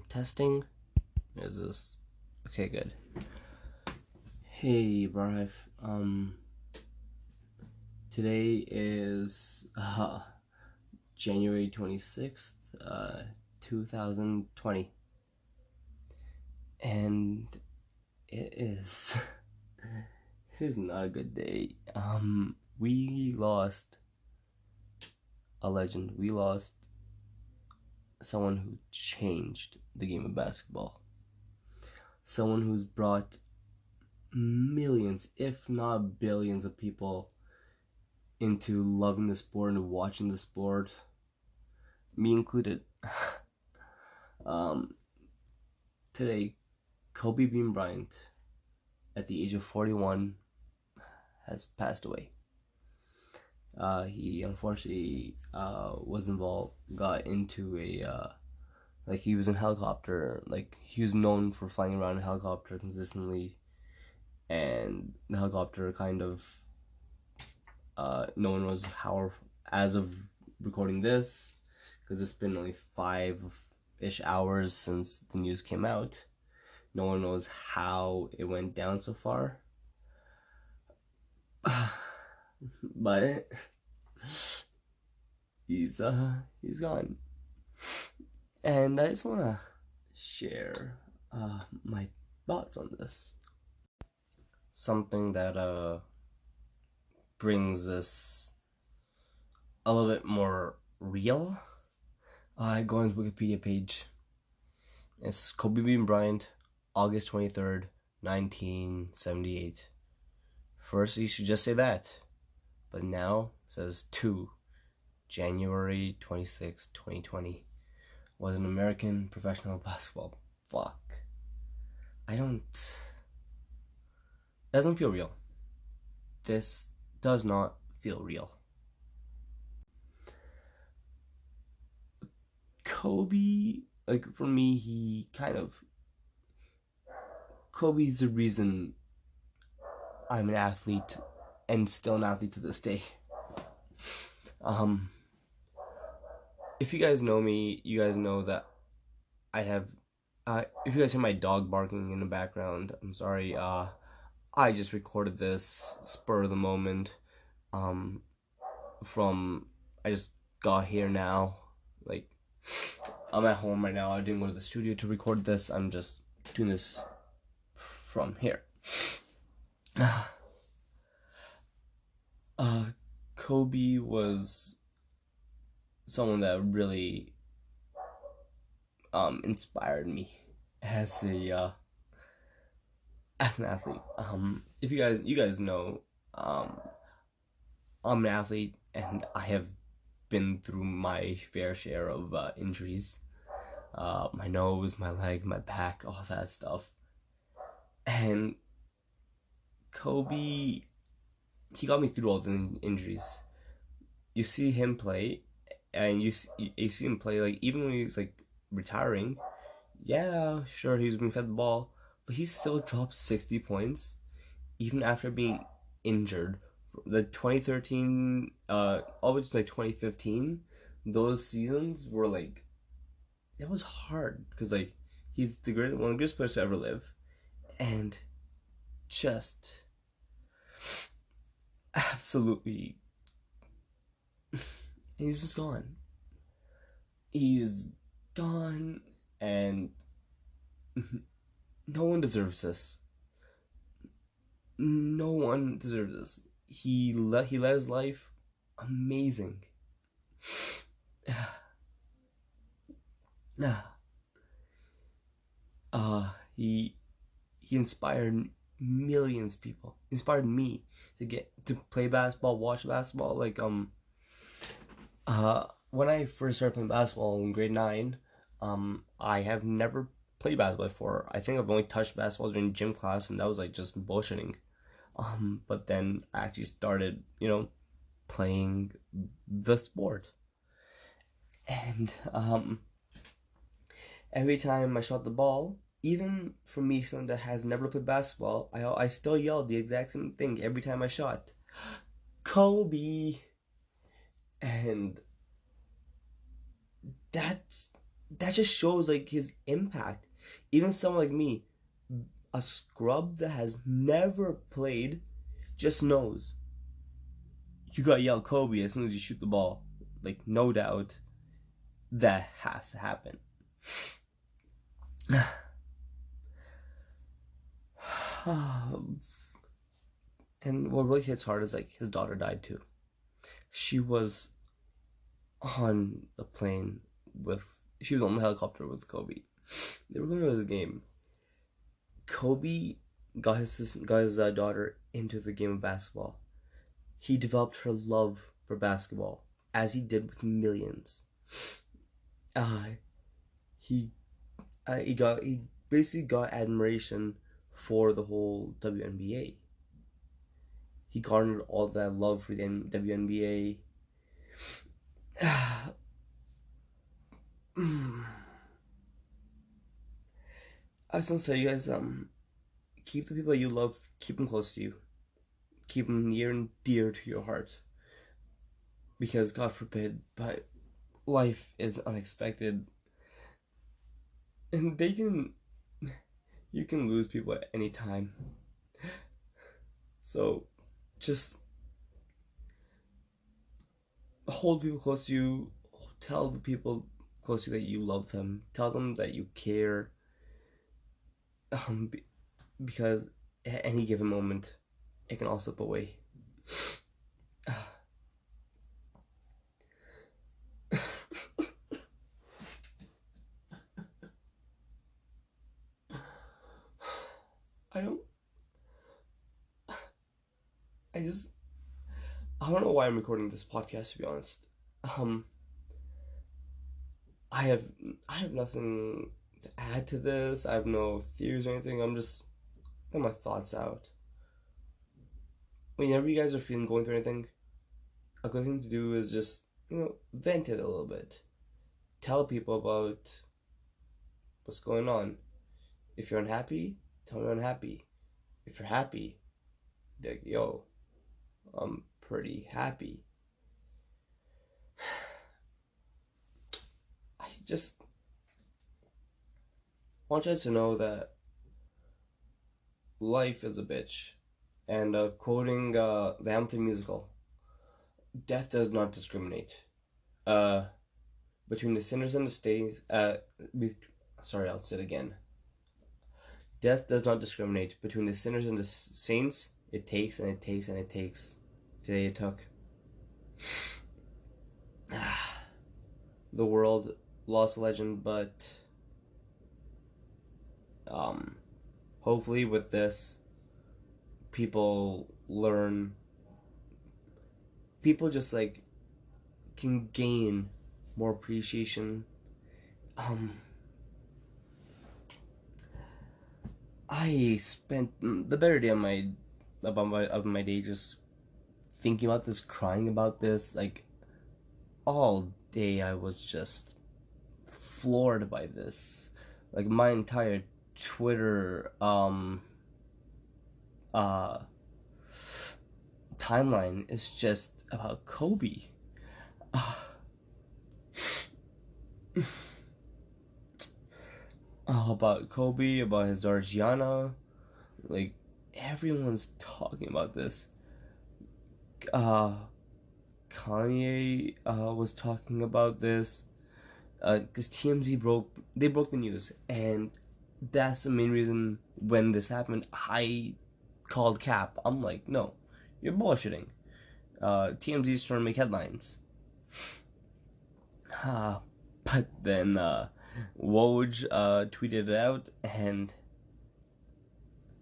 Testing. Is this okay? Good. Hey, Bryant. Today is January 26th, 2020, and it is it is not a good day. We lost a legend. We lost someone who changed the game of basketball. Someone who's brought millions, if not billions, of people into loving the sport and watching the sport, me included. Today, Kobe Bean Bryant, at the age of 41, has passed away. He unfortunately got into he was in a helicopter. Like, he was known for flying around in a helicopter consistently, and the helicopter kind of, no one knows how, as of recording this, because it's been only 5-ish hours since the news came out. No one knows how it went down so far. But he's gone. And I just want to share my thoughts on this. Something that brings this a little bit more real. I go on his Wikipedia page. It's Kobe Bean Bryant, August 23rd, 1978. First, you should just say that. But now it says 2, January 26, 2020. Was an American professional basketball. Fuck. It doesn't feel real. This does not feel real. Kobe, for me, Kobe's the reason I'm an athlete and still an athlete to this day. If you guys know me, you guys know that I have, if you guys hear my dog barking in the background, I'm sorry. I just recorded this spur of the moment. I just got here now. I'm at home right now. I didn't go to the studio to record this. I'm just doing this from here. Kobe was someone that really inspired me as an athlete. If you guys know, I'm an athlete, and I have been through my fair share of injuries. My nose, my leg, my back, all that stuff. And Kobe, he got me through all the injuries. You see him play, and you see him play, even when he's retiring. Yeah, sure, he's been fed the ball, but he still dropped 60 points even after being injured. The 2013 all the way to 2015, those seasons were it was hard, because he's one of the greatest players to ever live, and just absolutely, he's just gone. He's gone, and no one deserves this. No one deserves this. He led his life amazing. He inspired millions of people. Inspired me to play basketball, watch basketball. When I first started playing basketball in grade 9, I have never played basketball before. I think I've only touched basketball during gym class, and that was just bullshitting. But then I actually started, playing the sport. And every time I shot the ball, even for me, someone that has never played basketball, I still yelled the exact same thing every time I shot. Kobe! And that's that just shows like his impact. Even someone like me, a scrub that has never played, just knows you gotta yell Kobe as soon as you shoot the ball. Like, no doubt that has to happen. And what really hits hard is like his daughter died too. She was on the plane with, she was on the helicopter with Kobe. They were going to his game. Kobe got his daughter into the game of basketball. He developed her love for basketball, as he did with millions. He he basically got admiration for the whole WNBA. He garnered all that love for the WNBA. I just want to tell you guys, keep the people that you love, keep them close to you. Keep them near and dear to your heart. Because, God forbid, but life is unexpected. And you can lose people at any time. So, just hold people close to you. Tell the people close to you that you love them. Tell them that you care. Because at any given moment, it can all slip away. I don't know why I'm recording this podcast, to be honest. I have nothing to add to this. I have no theories or anything. I'm just getting my thoughts out. Whenever you guys are going through anything, a good thing to do is just, vent it a little bit. Tell people about what's going on. If you're unhappy, tell me you're unhappy. If you're happy, be like, yo, I'm pretty happy. I just want you guys to know that life is a bitch. And quoting the Hamilton musical, death does not discriminate. Between the sinners and the saints. Sorry, I'll say it again. Death does not discriminate between the sinners and the saints. It takes and it takes and it takes. Today it took. The world lost a legend, but hopefully with this, people learn. People just like can gain more appreciation. I spent the better day of my day just thinking about this, crying about this. Like all day, I was just floored by this. Like my entire Twitter timeline is just about Kobe. About Kobe, about his daughter Gianna. Like everyone's talking about this. Kanye was talking about this because TMZ broke the news, and that's the main reason when this happened I called cap. I'm like, no, you're bullshitting. TMZ's trying to make headlines. But then Woj tweeted it out, and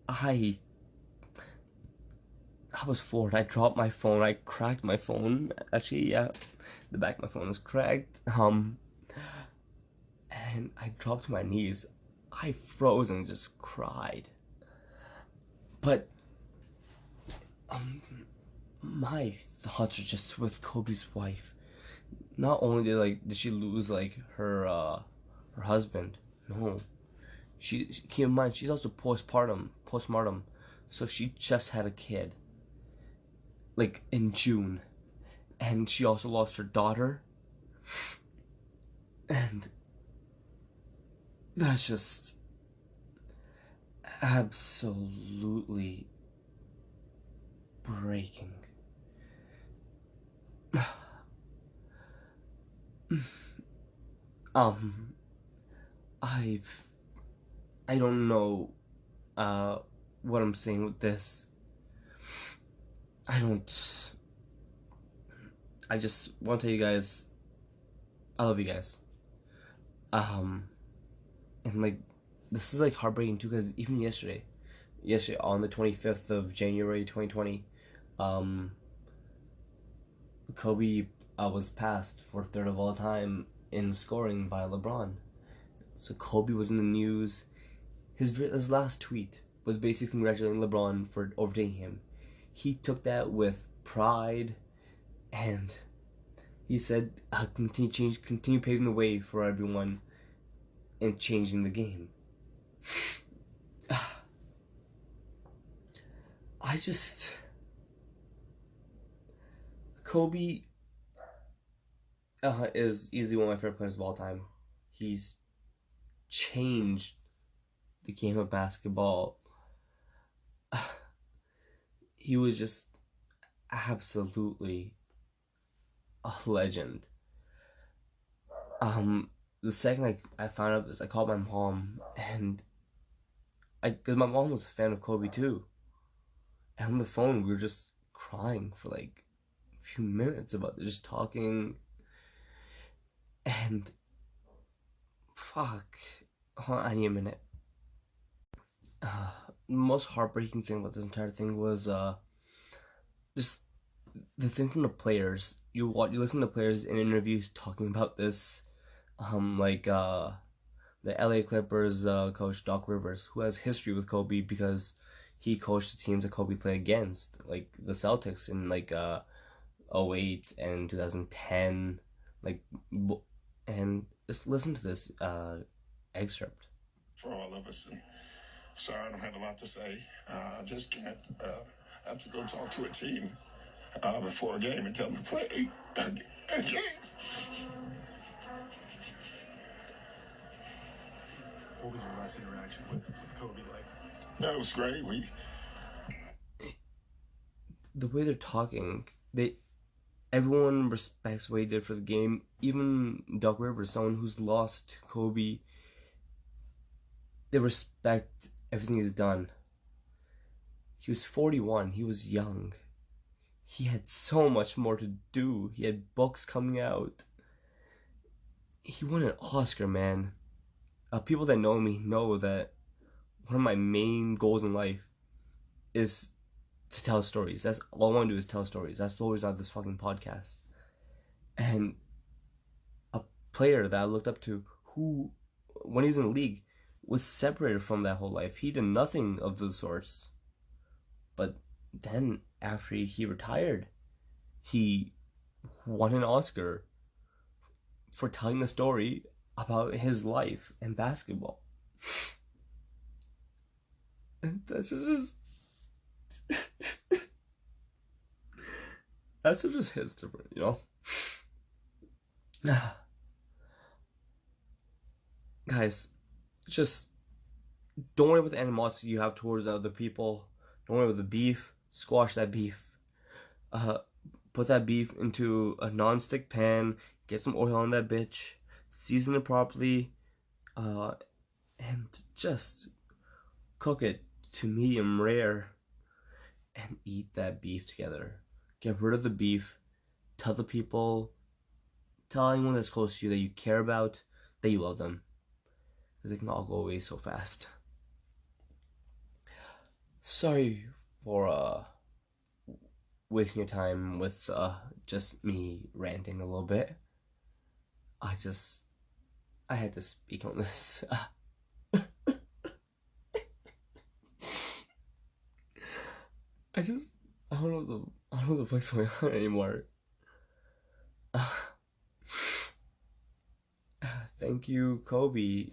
I was floored. I dropped my phone. I cracked my phone. Actually, yeah, the back of my phone is cracked. And I dropped to my knees. I froze and just cried. But my thoughts are just with Kobe's wife. Not only did she lose her husband, no, she keep in mind she's also postpartum, so she just had a kid, like in June, and she also lost her daughter, and That's just absolutely breaking. um, I don't know what I'm saying with this. I just want to tell you guys, I love you guys. Um, and like, this is like heartbreaking too, because even yesterday on the 25th of January 2020, um, Kobe was passed for third of all time in scoring by LeBron. So Kobe was in the news. His last tweet was basically congratulating LeBron for overtaking him. He took that with pride, and he said, continue paving the way for everyone and changing the game." I just Kobe is easily one of my favorite players of all time. He's changed the game of basketball. He was just absolutely a legend. The second I found out this, I called my mom, and because my mom was a fan of Kobe too, and on the phone we were just crying for like a few minutes about it, just talking, and fuck, hold on, I need a minute. The most heartbreaking thing about this entire thing was just the thing from the players. You listen to players in interviews talking about this, like the LA Clippers coach Doc Rivers, who has history with Kobe because he coached the teams that Kobe played against, like the Celtics in like 08 and 2010, like, and just listen to this excerpt. For all of us, and sorry I don't have a lot to say. I just can't. I have to go talk to a team before a game and tell them to play a game. What was your last interaction with Kobe like? No, it was great. The way they're talking, everyone respects what he did for the game. Even Doc Rivers, someone who's lost Kobe, they respect everything he's done. He was 41. He was young. He had so much more to do. He had books coming out. He won an Oscar, man. People that know me know that one of my main goals in life is to tell stories. That's all I want to do, is tell stories. That's the whole reason I have this fucking podcast. And a player that I looked up to, who, when he was in the league, was separated from that whole life. He did nothing of those sorts. But then, after he retired, he won an Oscar for telling the story about his life and basketball. And that's just that's what just hits different, you know? Guys, just don't worry about the animosity you have towards other people. Don't worry about the beef. Squash that beef. Put that beef into a non-stick pan. Get some oil on that bitch. Season it properly. And just cook it to medium rare. And eat that beef together. Get rid of the beef. Tell the people, tell anyone that's close to you that you care about, that you love them. Because it can all go away so fast. Sorry for wasting your time with just me ranting a little bit. I had to speak on this. I don't know the fuck's going on anymore. Thank you, Kobe.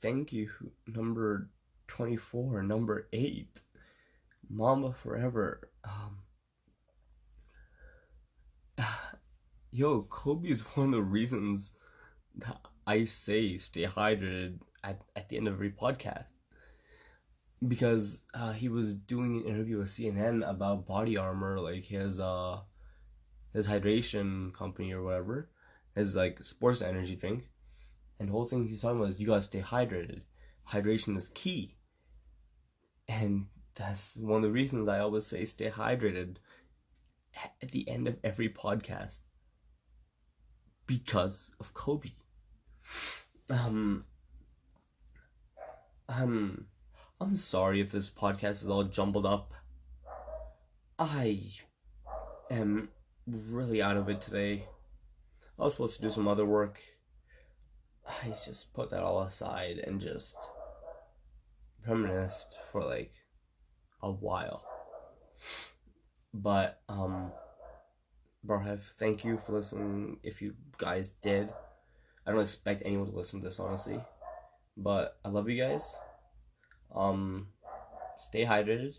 Thank you, number 24, number 8. Mamba forever. Yo, Kobe is one of the reasons that I say stay hydrated at the end of every podcast. Because he was doing an interview with CNN about Body Armor, like his hydration company or whatever, his like sports energy drink, and the whole thing he's talking about is you gotta stay hydrated. Hydration is key, and that's one of the reasons I always say stay hydrated at the end of every podcast because of Kobe. I'm sorry if this podcast is all jumbled up. I am really out of it today. I was supposed to do some other work. I just put that all aside and just reminisced for like a while. But Barhev, thank you for listening. If you guys did, I don't expect anyone to listen to this honestly, but I love you guys. Stay hydrated,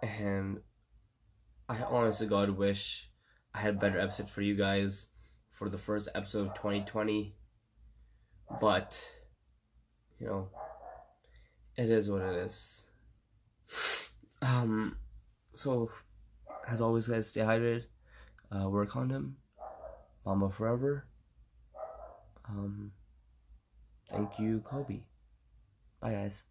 and I honest to God wish I had a better episode for you guys for the first episode of 2020, but you know, it is what it is. So as always, guys, stay hydrated. Wear a condom. Mama forever. Thank you, Kobe. Bye, guys.